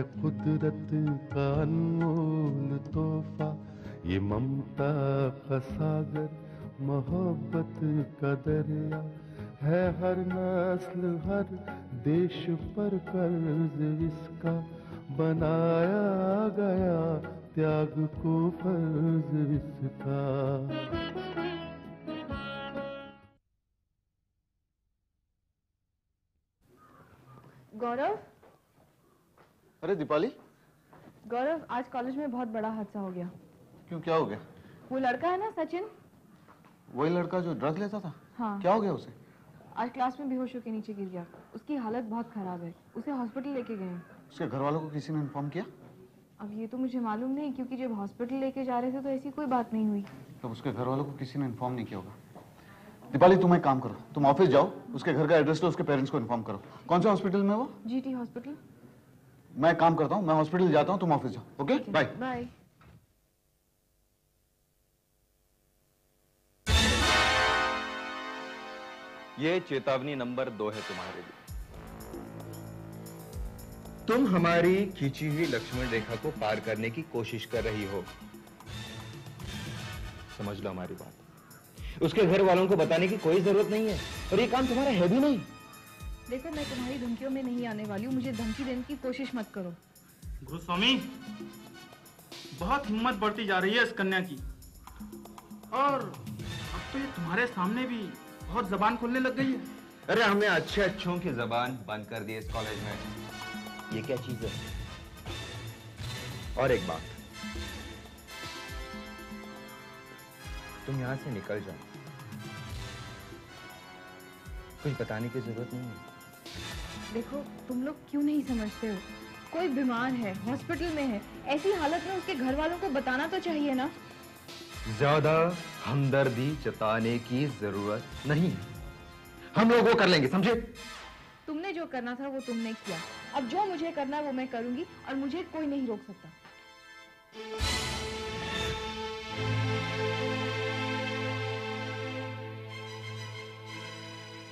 है कुदरत का अनमोल तोहफा, ये ममता का सागर, मोहब्बत का दरिया है। हर नस्ल हर देश पर कर्ज इसका बनाया गया, त्याग को फर्ज इसका। गौरव। अरे दीपाली। गौरव, आज कॉलेज में बहुत बड़ा हादसा हो गया। क्यों, क्या हो गया? वो लड़का है ना सचिन, वही लड़का जो ड्रग लेता था? हाँ। क्या हो गया उसे? आज क्लास में बेहोश होकर नीचे गिर गया। उसकी हालत बहुत खराब है, उसे हॉस्पिटल लेके गए। उसके घर वालों को किसी ने इन्फॉर्म किया? अब ये तो मुझे मालूम नहीं, क्योंकि जब हॉस्पिटल लेके जा रहे थे तो ऐसी कोई बात नहीं हुई। तब उसके घर वालों को किसी ने इन्फॉर्म नहीं किया होगा। दीपाली, तुम एक काम करो, तुम ऑफिस जाओ, उसके घर का एड्रेस लो, उसके पेरेंट्स को इन्फॉर्म करो। कौन सा हॉस्पिटल में वो? GT hospital. मैं काम करता हूँ, मैं हॉस्पिटल जाता हूँ, तुम ऑफिस जाओ। Okay, bye bye. ये चेतावनी नंबर 2 है तुम्हारे लिए। तुम हमारी खींची हुई लक्ष्मण रेखा को पार करने की कोशिश कर रही हो। समझ लो हमारी बात। उसके घर वालों को बताने की कोई जरूरत नहीं है, और ये काम तुम्हारा है भी नहीं। देखो, मैं तुम्हारी धमकियों में नहीं आने वाली हूँ, मुझे धमकी देने की कोशिश मत करो। गुरुस्वामी, बहुत हिम्मत बढ़ती जा रही है इस कन्या की, और अब तो ये तुम्हारे सामने भी बहुत जबान खोलने लग गई है। अरे हमने अच्छे अच्छों की जबान बंद कर दी इस कॉलेज में। ये क्या चीज है? और एक बात, तुम यहां से निकल जाओ, कुछ बताने की जरूरत नहीं है। देखो, तुम लोग क्यों नहीं समझते हो? कोई बीमार है, हॉस्पिटल में है, ऐसी हालत में उसके घर वालों को बताना तो चाहिए ना। ज्यादा हमदर्दी जताने की जरूरत नहीं है, हम लोग वो कर लेंगे, समझे? तुमने जो करना था वो तुमने किया, अब जो मुझे करना है वो मैं करूंगी, और मुझे कोई नहीं रोक सकता।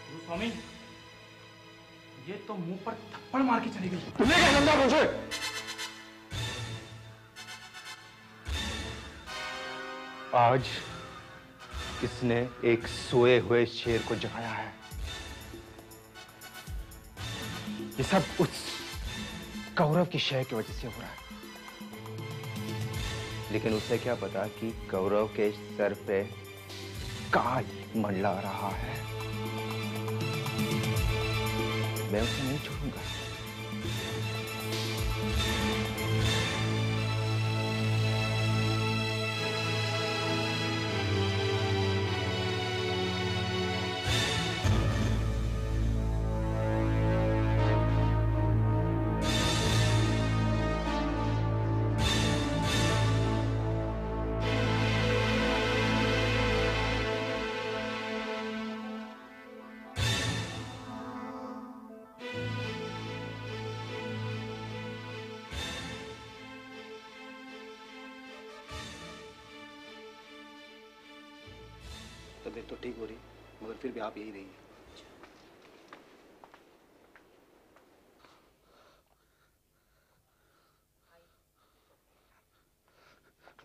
गुरुस्वामी, ये तो मुंह पर थप्पड़ मार के चली गई। तुमने क्या समझा मुझे? आज इसने एक सोए हुए शेर को जगाया है। ये सब उस कौरव की शय की वजह से हो रहा है, लेकिन उसे क्या पता कि कौरव के सर पे काल मंडला रहा है। मैं उसे नहीं छोड़ूंगा। तबीयत तो ठीक हो रही, मगर फिर भी आप यही रहिए।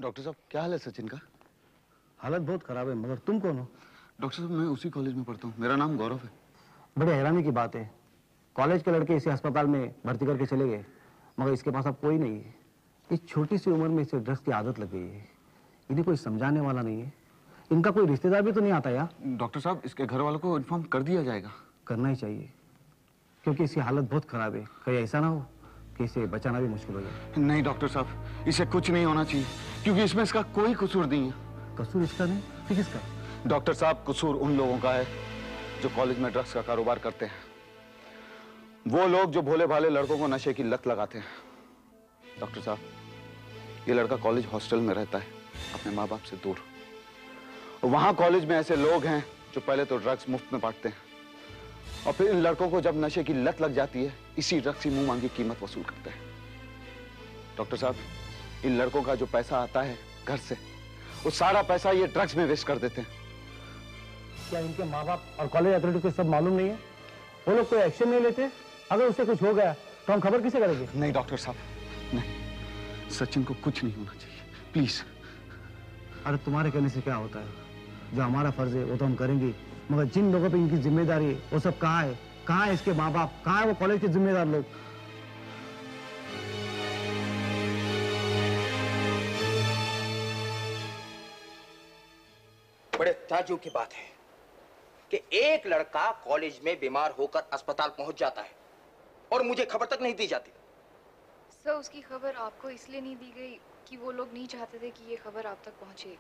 डॉक्टर साहब, क्या हाल है सचिन का? हालत बहुत खराब है, मगर तुम कौन हो? डॉक्टर साहब, मैं उसी कॉलेज में पढ़ता हूँ, मेरा नाम गौरव है। बड़े हैरानी की बात है, कॉलेज के लड़के इसे अस्पताल में भर्ती करके चले गए, मगर इसके पास अब कोई नहीं है। इस छोटी सी उम्र में इसे ड्रग्स की आदत लग गई है। इन्हें कोई समझाने वाला नहीं है। इनका कोई रिश्तेदार भी तो नहीं आता यार। डॉक्टर साहब, इसके घर वालों को इन्फॉर्म कर दिया जाएगा। करना ही चाहिए, क्योंकि इसकी हालत बहुत खराब है। कहीं ऐसा ना हो कि इसे बचाना भी मुश्किल हो जाए। नहीं डॉक्टर साहब, इसे कुछ नहीं होना चाहिए, क्योंकि इसमें इसका कोई कसूर नहीं है। कसूर इसका नहीं, फिर किसका? डॉक्टर साहब, कसूर उन लोगों का है जो कॉलेज में ड्रग्स का कारोबार करते हैं। वो लोग जो भोले भाले लड़कों को नशे की लत लगाते हैं। डॉक्टर साहब, ये लड़का कॉलेज हॉस्टल में रहता है, अपने माँ बाप से दूर। वहां कॉलेज में ऐसे लोग हैं जो पहले तो ड्रग्स मुफ्त में बांटते हैं, और फिर इन लड़कों को जब नशे की लत लग जाती है, इसी ड्रग्स की मुंह मांगी कीमत वसूल करते हैं। डॉक्टर साहब, इन लड़कों का जो पैसा आता है घर से, वो सारा पैसा ये ड्रग्स में वेस्ट कर देते हैं। क्या इनके माँ बाप और कॉलेज अथॉरिटी को सब मालूम नहीं है? वो लोग कोई एक्शन नहीं लेते? अगर उससे कुछ हो गया तो हम खबर किसे करेंगे? नहीं डॉक्टर साहब, नहीं, सचिन को कुछ नहीं होना चाहिए, प्लीज। अरे तुम्हारे कहने से क्या होता है? जो हमारा फर्ज है वो तो हम करेंगे, मगर जिन लोगों पे इनकी जिम्मेदारी है वो सब कहाँ है? कहाँ है इसके माँ बाप? कहाँ है वो कॉलेज के जिम्मेदार लोग? बड़े ताज्जुब की बात है कि एक लड़का कॉलेज में बीमार होकर अस्पताल पहुंच जाता है और मुझे खबर तक नहीं दी जाती। सर, उसकी खबर आपको इसलिए नहीं दी गई कि वो लोग नहीं चाहते थे कि ये खबर आप तक पहुंचे।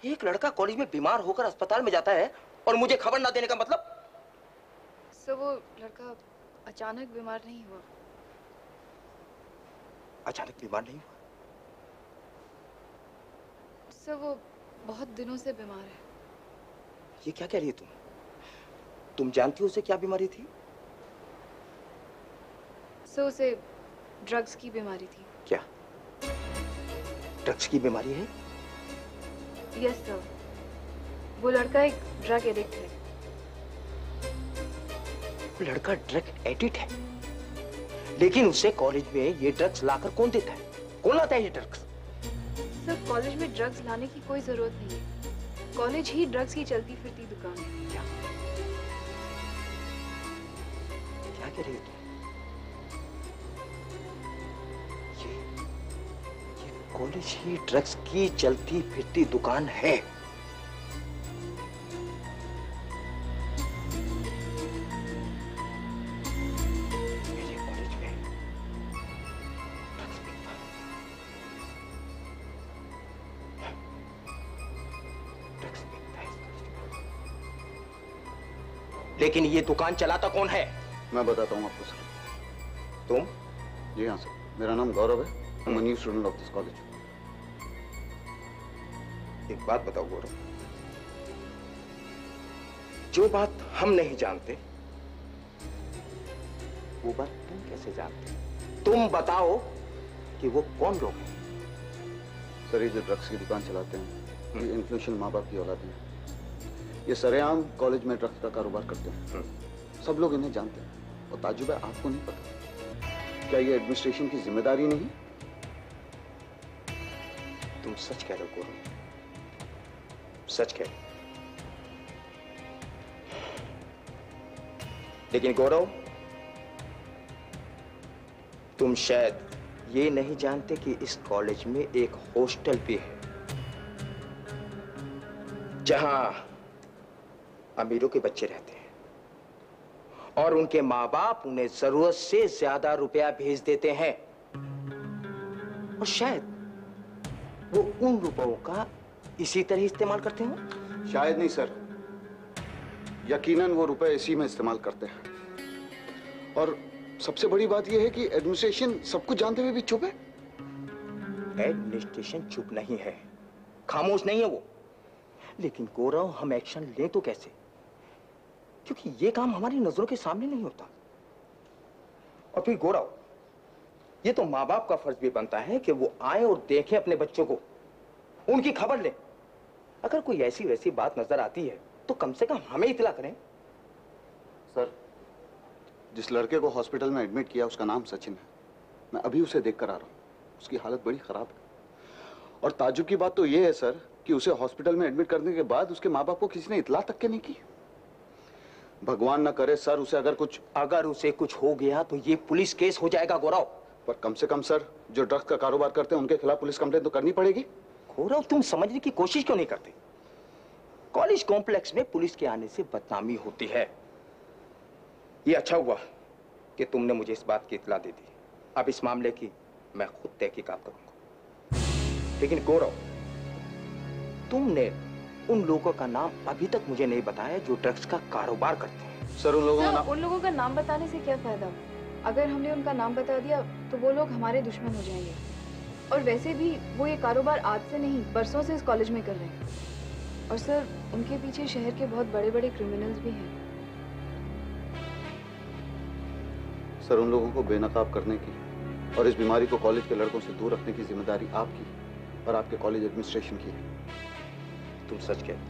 एक लड़का कॉलेज में बीमार होकर अस्पताल में जाता है और मुझे खबर ना देने का मतलब? सर, वो लड़का अचानक बीमार नहीं हुआ। अचानक बीमार नहीं हुआ? सर, वो बहुत दिनों से बीमार है। ये क्या कह रही है तुम? तुम जानती हो उसे क्या बीमारी थी? सर, उसे ड्रग्स की बीमारी थी। क्या ड्रग्स की बीमारी है? यस सर, वो लड़का एक ड्रग एडिक्ट है। लड़का ड्रग एडिक्ट है, लेकिन उसे कॉलेज में ये ड्रग्स लाकर कौन देता है? कौन लाता है ये ड्रग्स? सर, कॉलेज में ड्रग्स लाने की कोई जरूरत नहीं है। कॉलेज ही ड्रग्स की चलती फिरती दुकान है। क्या क्या कह रही हो तुम? ये कॉलेज ही ड्रग्स की चलती फिरती दुकान है। मेरे कॉलेज में ड्रग्स बिकता है। ड्रग्स बिकता है इस कॉलेज में। लेकिन ये दुकान चलाता कौन है? मैं बताता हूँ आपको सर। तुम? जी हाँ सर, मेरा नाम गौरव है, I am a new student of this college. एक बात बताओ गौरव, जो बात हम नहीं जानते वो बात तुम कैसे जानते? तुम बताओ कि वो कौन लोग हैं? सर, ये जो ड्रग्स की दुकान चलाते हैं ये इन्फ्लुएंशियल माँ बाप की औलाद हैं। ये सरेआम कॉलेज में ड्रग्स का कारोबार करते हैं। सब लोग इन्हें जानते हैं और ताज्जुब है आपको नहीं पता। क्या ये एडमिनिस्ट्रेशन की जिम्मेदारी नहीं? तुम सच कह रहे हो गौरव, सच कह रहे हो। लेकिन गौरव, तुम शायद ये नहीं जानते कि इस कॉलेज में एक हॉस्टल भी है जहां अमीरों के बच्चे रहते हैं और उनके माँ बाप उन्हें जरूरत से ज्यादा रुपया भेज देते हैं और शायद वो उन रुपयों का इसी तरह इस्तेमाल करते हो। शायद नहीं सर, यकीनन वो रुपए इसी में इस्तेमाल करते हैं। और सबसे बड़ी बात यह है कि एडमिनिस्ट्रेशन सब कुछ जानते हुए भी चुप है। एडमिनिस्ट्रेशन चुप नहीं है, खामोश नहीं है वो। लेकिन गौरव, हम एक्शन लें तो कैसे? क्योंकि ये काम हमारी नजरों के सामने नहीं होता। और फिर गौरव, ये तो माँ बाप का फर्ज भी बनता है कि वो आए और देखें अपने बच्चों को, उनकी खबर लें। अगर कोई ऐसी वैसी बात नजर आती है तो कम से कम हमें इत्तला करें। सर, जिस लड़के को हॉस्पिटल में एडमिट किया उसका नाम सचिन है। मैं अभी उसे देख कर आ रहा हूँ, उसकी हालत बड़ी खराब है। और ताज्जुब की बात तो यह है सर कि उसे हॉस्पिटल में एडमिट करने के बाद उसके माँ बाप को किसी ने इत्तला तक के नहीं की। भगवान ना करे सर, उसे अगर उसे कुछ हो गया तो ये पुलिस केस हो जाएगा गौरव। पर कम से कम सर, जो ड्रग्स का कारोबार करते हैं उनके खिलाफ पुलिस कंप्लेंट तो करनी पड़ेगी। गौरव, तुम समझने की कोशिश क्यों नहीं करते? कॉलेज कॉम्प्लेक्स में पुलिस के आने से बदनामी होती है। ये अच्छा हुआ कि तुमने मुझे इस बात की इत्तला दे दी। अब इस मामले की मैं खुद तहकीकात करूंगा। लेकिन गौरव, तुमने उन लोगों का नाम अभी तक मुझे नहीं बताया जो ड्रग्स का कारोबार करते हैं। सर, उन लोगों का नाम बताने से क्या फायदा? अगर हमने उनका नाम बता दिया तो वो लोग हमारे दुश्मन हो जाएंगे। और वैसे भी वो ये कारोबार आज से नहीं, बरसों से इस कॉलेज में कर रहे हैं। और सर, उनके पीछे शहर के बहुत बड़े बड़े क्रिमिनल्स भी हैं। सर, उन लोगों को बेनकाब करने की और इस बीमारी को कॉलेज के लड़कों से दूर रखने की जिम्मेदारी आपकी और आपके कॉलेज एडमिनिस्ट्रेशन की है। तुम सच कह रहे हो,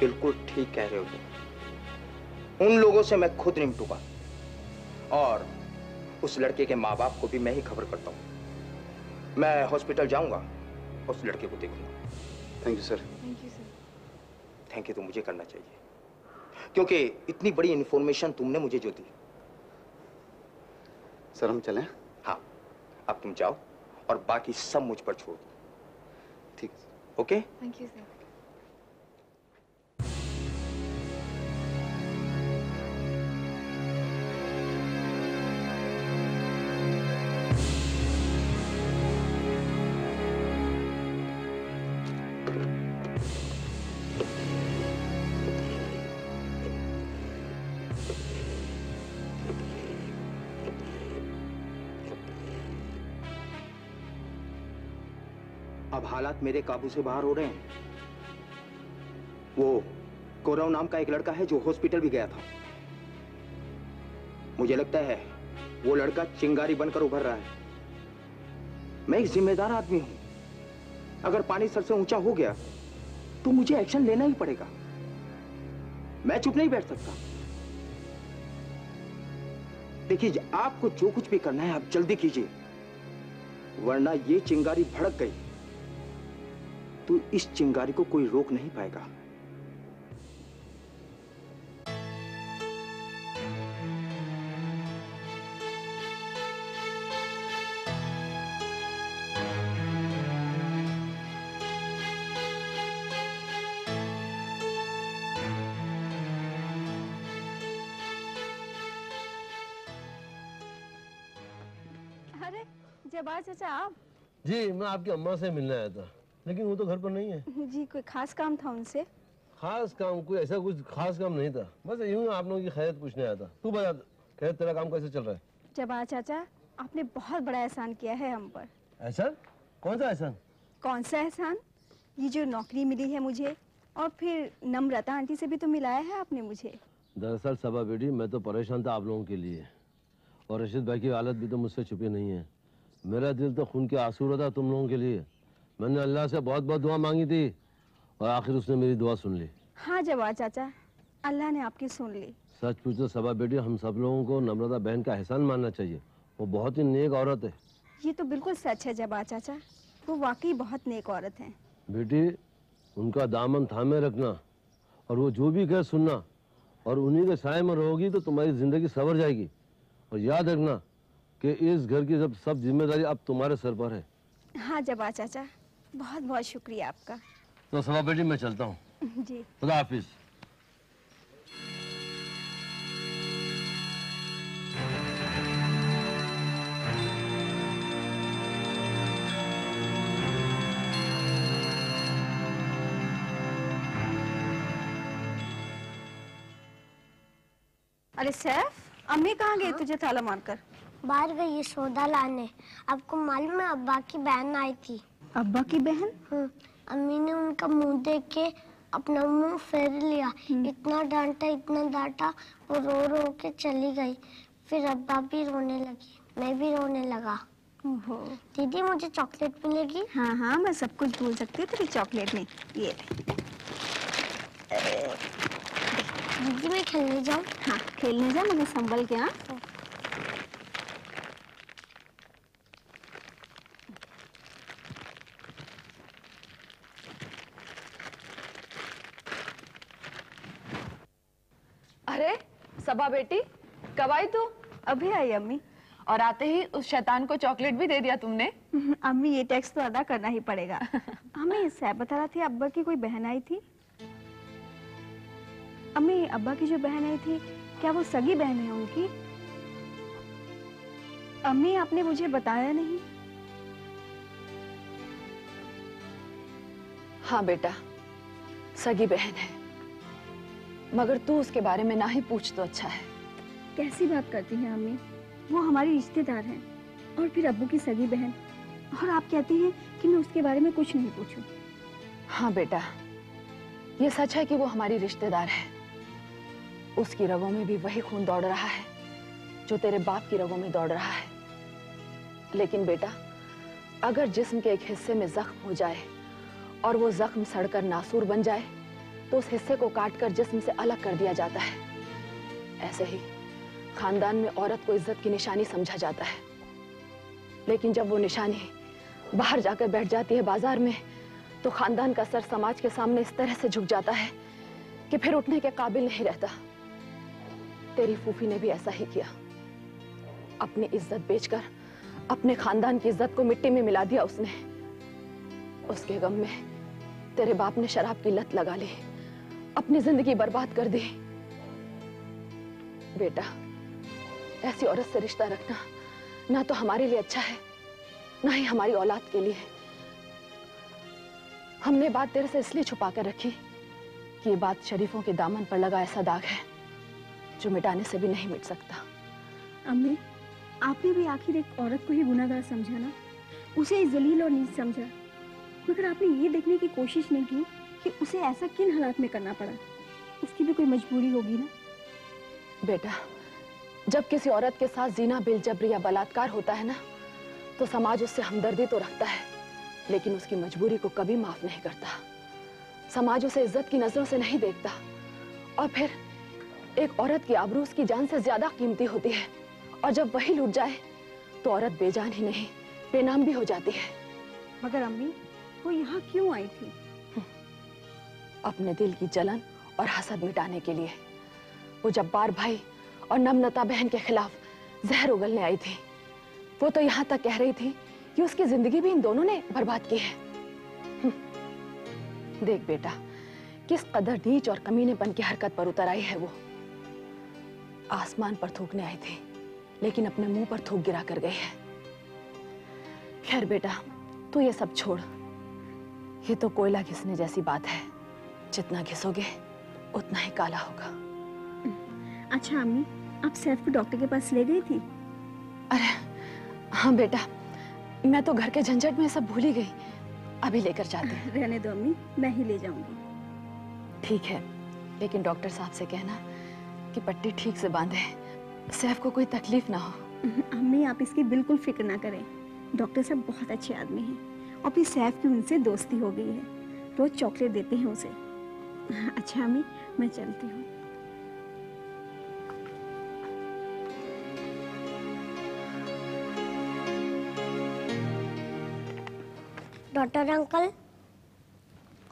बिल्कुल ठीक कह रहे हो तुम। उन लोगों से मैं खुद निपटूंगा और उस लड़के के माँ बाप को भी मैं ही खबर करता हूँ। मैं हॉस्पिटल जाऊंगा, उस लड़के को देखूंगा। Thank you sir. Thank you sir. Thank you तो मुझे करना चाहिए, क्योंकि इतनी बड़ी इन्फॉर्मेशन तुमने मुझे जो दी। सर हम चलें? हाँ, अब तुम जाओ और बाकी सब मुझ पर छोड़ दो। ठीक है। ओके? Thank you sir. अब हालात मेरे काबू से बाहर हो रहे हैं। वो गौरव नाम का एक लड़का है जो हॉस्पिटल भी गया था। मुझे लगता है वो लड़का चिंगारी बनकर उभर रहा है। मैं एक जिम्मेदार आदमी हूं, अगर पानी सर से ऊंचा हो गया तो मुझे एक्शन लेना ही पड़ेगा। मैं चुप नहीं बैठ सकता। देखिए, आपको जो कुछ भी करना है आप जल्दी कीजिए, वरना ये चिंगारी भड़क गई तो इस चिंगारी को कोई रोक नहीं पाएगा। अरे जब्बार चाचा आप? जी, मैं आपकी अम्मा से मिलने आया था, लेकिन वो तो घर पर नहीं है। जी कोई खास काम था उनसे? खास काम? कोई ऐसा कुछ खास काम नहीं था, बस यूं आप लोगों की खैरियत पूछने आया था। तू बता, खैर तेरा काम कैसे चल रहा है? जब्बार चाचा, आपने बहुत बड़ा एहसान किया है हम पर। एहसान? कौन सा एहसान? कौन सा एहसान? ये जो नौकरी मिली है मुझे, और फिर नम्रता आंटी से भी तो मिलाया है आपने मुझे। दरअसल सबा बेटी, मैं तो परेशान था आप लोगों के लिए, और रशीद भाई की हालत भी तो मुझसे छुपी नहीं है। मेरा दिल तो खून के आंसू रहा था तुम लोगों के लिए। मैंने अल्लाह से बहुत बहुत दुआ मांगी थी, और आखिर उसने मेरी दुआ सुन ली। हाँ जब्बार चाचा, अल्लाह ने आपकी सुन ली। सच पूछो सबा बेटी, हम सब लोगों को नम्रता बहन का एहसान मानना चाहिए। वो बहुत ही नेक औरत है। ये तो बिल्कुल सच है जब्बार चाचा, वो वाकई बहुत नेक औरत है। बेटी, उनका दामन थामे रखना, और वो जो भी कहे सुनना, और उन्हीं के साए में रहोगी तो तुम्हारी जिंदगी संवर जाएगी। और याद रखना कि इस घर की सब जिम्मेदारी अब तुम्हारे सर पर है। हाँ जब्बार चाचा, बहुत बहुत शुक्रिया आपका। तो सबा बेटी मैं चलता हूँ। जी खुदा हाफिज। अरे सैफ, अम्मी कहाँ गई तुझे ताला मारकर? बाहर गई है सौदा लाने। आपको मालूम है अब्बा की बहन आई थी। अब्बा की बहन? अम्मी ने उनका मुंह देख के अपना मुंह फेर लिया। इतना डांटा, वो रो रो के चली गई। फिर अब्बा भी रोने लगी, मैं भी रोने लगा। ओहो। दीदी मुझे चॉकलेट मिलेगी? हाँ हाँ, मैं सब कुछ भूल सकती हूँ तेरी चॉकलेट में। ये दीदी मैं खेलने जाऊँ? हाँ खेलने जा, मगर संभल के। हाँ अरे सबा बेटी, कब आई तू? अभी आई अम्मी। और आते ही उस शैतान को चॉकलेट भी दे दिया तुमने? अम्मी ये टैक्स तो अदा करना ही पड़ेगा। अम्मी सैफ बता रहा थी अब्बा की कोई बहन आई थी। अम्मी अब्बा की जो बहन आई थी, क्या वो सगी बहन है उनकी? अम्मी आपने मुझे बताया नहीं। हाँ बेटा, सगी बहन है, मगर तू उसके बारे में ना ही पूछ तो अच्छा है। कैसी बात करती हैं अम्मी? वो हमारी रिश्तेदार हैं, और फिर अब्बू की सगी बहन, और आप कहती हैं कि मैं उसके बारे में कुछ नहीं पूछूं। हाँ बेटा, ये सच है कि वो हमारी रिश्तेदार है। उसकी रगों में भी वही खून दौड़ रहा है जो तेरे बाप की रगों में दौड़ रहा है। लेकिन बेटा, अगर जिस्म के एक हिस्से में जख्म हो जाए और वो जख्म सड़कर नासूर बन जाए, तो उस हिस्से को काटकर जिस्म से अलग कर दिया जाता है। ऐसे ही खानदान में औरत को इज्जत की निशानी समझा जाता है, लेकिन जब वो निशानी बाहर जाकर बैठ जाती है बाजार में, तो खानदान का सर समाज के सामने इस तरह से झुक जाता है कि फिर उठने के काबिल नहीं रहता। तेरी फूफी ने भी ऐसा ही किया, अपनी इज्जत बेचकर अपने खानदान की इज्जत को मिट्टी में मिला दिया उसने। उसके गम में तेरे बाप ने शराब की लत लगा ली, अपनी जिंदगी बर्बाद कर दी। बेटा, ऐसी औरत से रिश्ता रखना ना तो हमारे लिए अच्छा है, ना ही हमारी औलाद के लिए। हमने बात तेरे से इसलिए छुपा कर रखी कि ये बात शरीफों के दामन पर लगा ऐसा दाग है जो मिटाने से भी नहीं मिट सकता। अम्मी, आपने भी आखिर एक औरत को ही गुनाहगार समझा ना, उसे जलील और नीच समझा, मगर आपने ये देखने की कोशिश नहीं की कि उसे ऐसा किन हालात में करना पड़ा। उसकी भी कोई मजबूरी होगी ना। बेटा, जब किसी औरत के साथ जीना बेलजबरी या बलात्कार होता है ना, तो समाज उससे हमदर्दी तो रखता है, लेकिन उसकी मजबूरी को कभी माफ नहीं करता। समाज उसे इज्जत की नजरों से नहीं देखता, और फिर एक औरत की आबरू उसकी जान से ज्यादा कीमती होती है, और जब वही लूट जाए तो औरत बेजान ही नहीं बेनाम भी हो जाती है। मगर अम्मी, वो यहाँ क्यों आई थी? अपने दिल की जलन और हसद मिटाने के लिए। वो जब्बार भाई और नम्रता बहन के खिलाफ जहर उगलने आई थी। वो तो यहाँ तक कह रही थी कि उसकी जिंदगी भी इन दोनों ने बर्बाद की है। देख बेटा, किस कदर नीच और कमीनेपन की हरकत पर उतर आई है वो। आसमान पर थूकने आई थी, लेकिन अपने मुंह पर थूक गिरा कर गई है। खैर बेटा, तू ये सब छोड़। ये तो कोयला घिसने जैसी बात है, जितना घिसोगे उतना ही काला होगा। अच्छा अम्मी, आप सैफ को डॉक्टर के पास ले गई थी? अरे हाँ बेटा, मैं तो घर के झंझट में सब भूल ही गई। अभी लेकर जाते हैं। रहने दो अम्मी, मैं ही ले जाऊंगी। ठीक है, लेकिन डॉक्टर साहब से कहना कि पट्टी ठीक से बांधे, सैफ को कोई तकलीफ ना हो। अम्मी, आप इसकी बिल्कुल फिक्र ना करें। डॉक्टर साहब बहुत अच्छे आदमी हैं, और फिर सैफ की उनसे दोस्ती हो गई है। रोज चॉकलेट देते हैं उसे। अच्छा अम्मी, मैं चलती हूँ। Doctor uncle.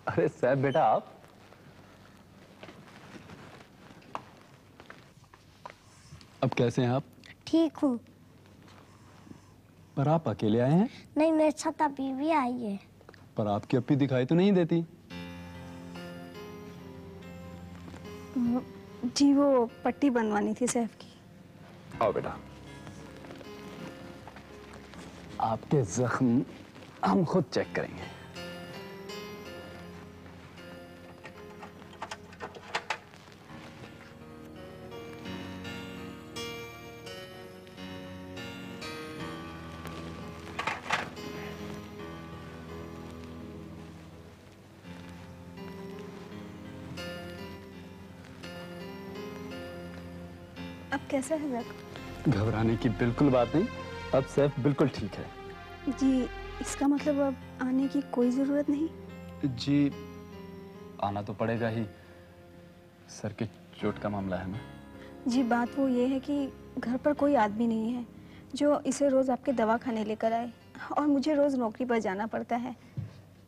अरे सैफ बेटा, आप? अब कैसे हैं आप? ठीक हूँ। पर आप अकेले आए हैं? नहीं, मेरे साथ अभी भी आई है। पर आपकी अप्पी दिखाई तो नहीं देती। जी, वो पट्टी बनवानी थी सैफ की। आओ बेटा, आपके जख्म हम खुद चेक करेंगे। अब कैसा है जख्म? घबराने की बिल्कुल बात नहीं, अब सैफ बिल्कुल ठीक है। जी, इसका मतलब अब आने की कोई जरूरत नहीं? जी, आना तो पड़ेगा ही। सर के चोट का मामला है ना। जी, बात वो ये है कि घर पर कोई आदमी नहीं है जो इसे रोज आपके दवा खाने लेकर आए, और मुझे रोज नौकरी पर जाना पड़ता है।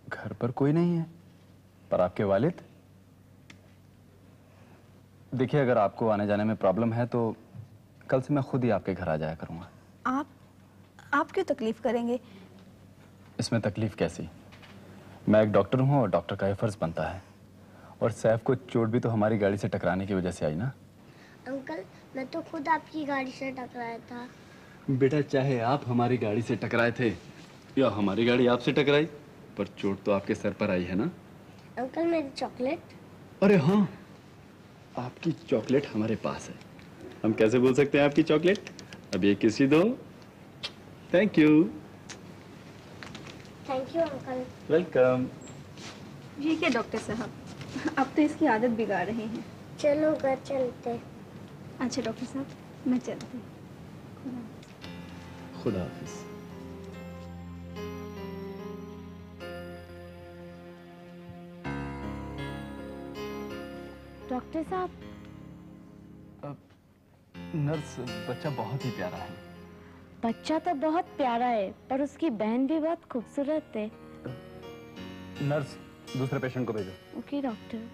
घर पर कोई नहीं है, पर आपके वालिद? देखिए, अगर आपको आने जाने में प्रॉब्लम है तो कल से मैं खुद ही आपके घर आ जाया करूंगा। आप क्यों तकलीफ करेंगे? इसमें तकलीफ कैसी? मैं एक डॉक्टर हूँ और डॉक्टर का ये फर्ज बनता है। और सैफ को चोट भी तो हमारी गाड़ी से टकराने की वजह से आई ना। अंकल, मैं तो खुद आपकी गाड़ी से टकराया था। बेटा, चाहे आप हमारी गाड़ी से टकराए थे या हमारी गाड़ी आपसे टकराई, पर चोट तो आपके सर पर आई है ना। अंकल, मेरी चॉकलेट? अरे हाँ, आपकी चॉकलेट हमारे पास है। हम कैसे भूल सकते हैं आपकी चॉकलेट? अब ये किसी दो। Thank you. Thank you uncle. Welcome. ये क्या डॉक्टर साहब, अब तो इसकी आदत बिगाड़ रहे हैं। चलो घर चलते। अच्छा डॉक्टर साहब, मैं चलती हूँ। खुदा हाफिज। डॉक्टर साहब, नर्स, बच्चा बहुत ही प्यारा है। बच्चा तो बहुत प्यारा है, पर उसकी बहन भी बहुत खूबसूरत है। नर्स, दूसरे पेशेंट को भेजो। Okay doctor.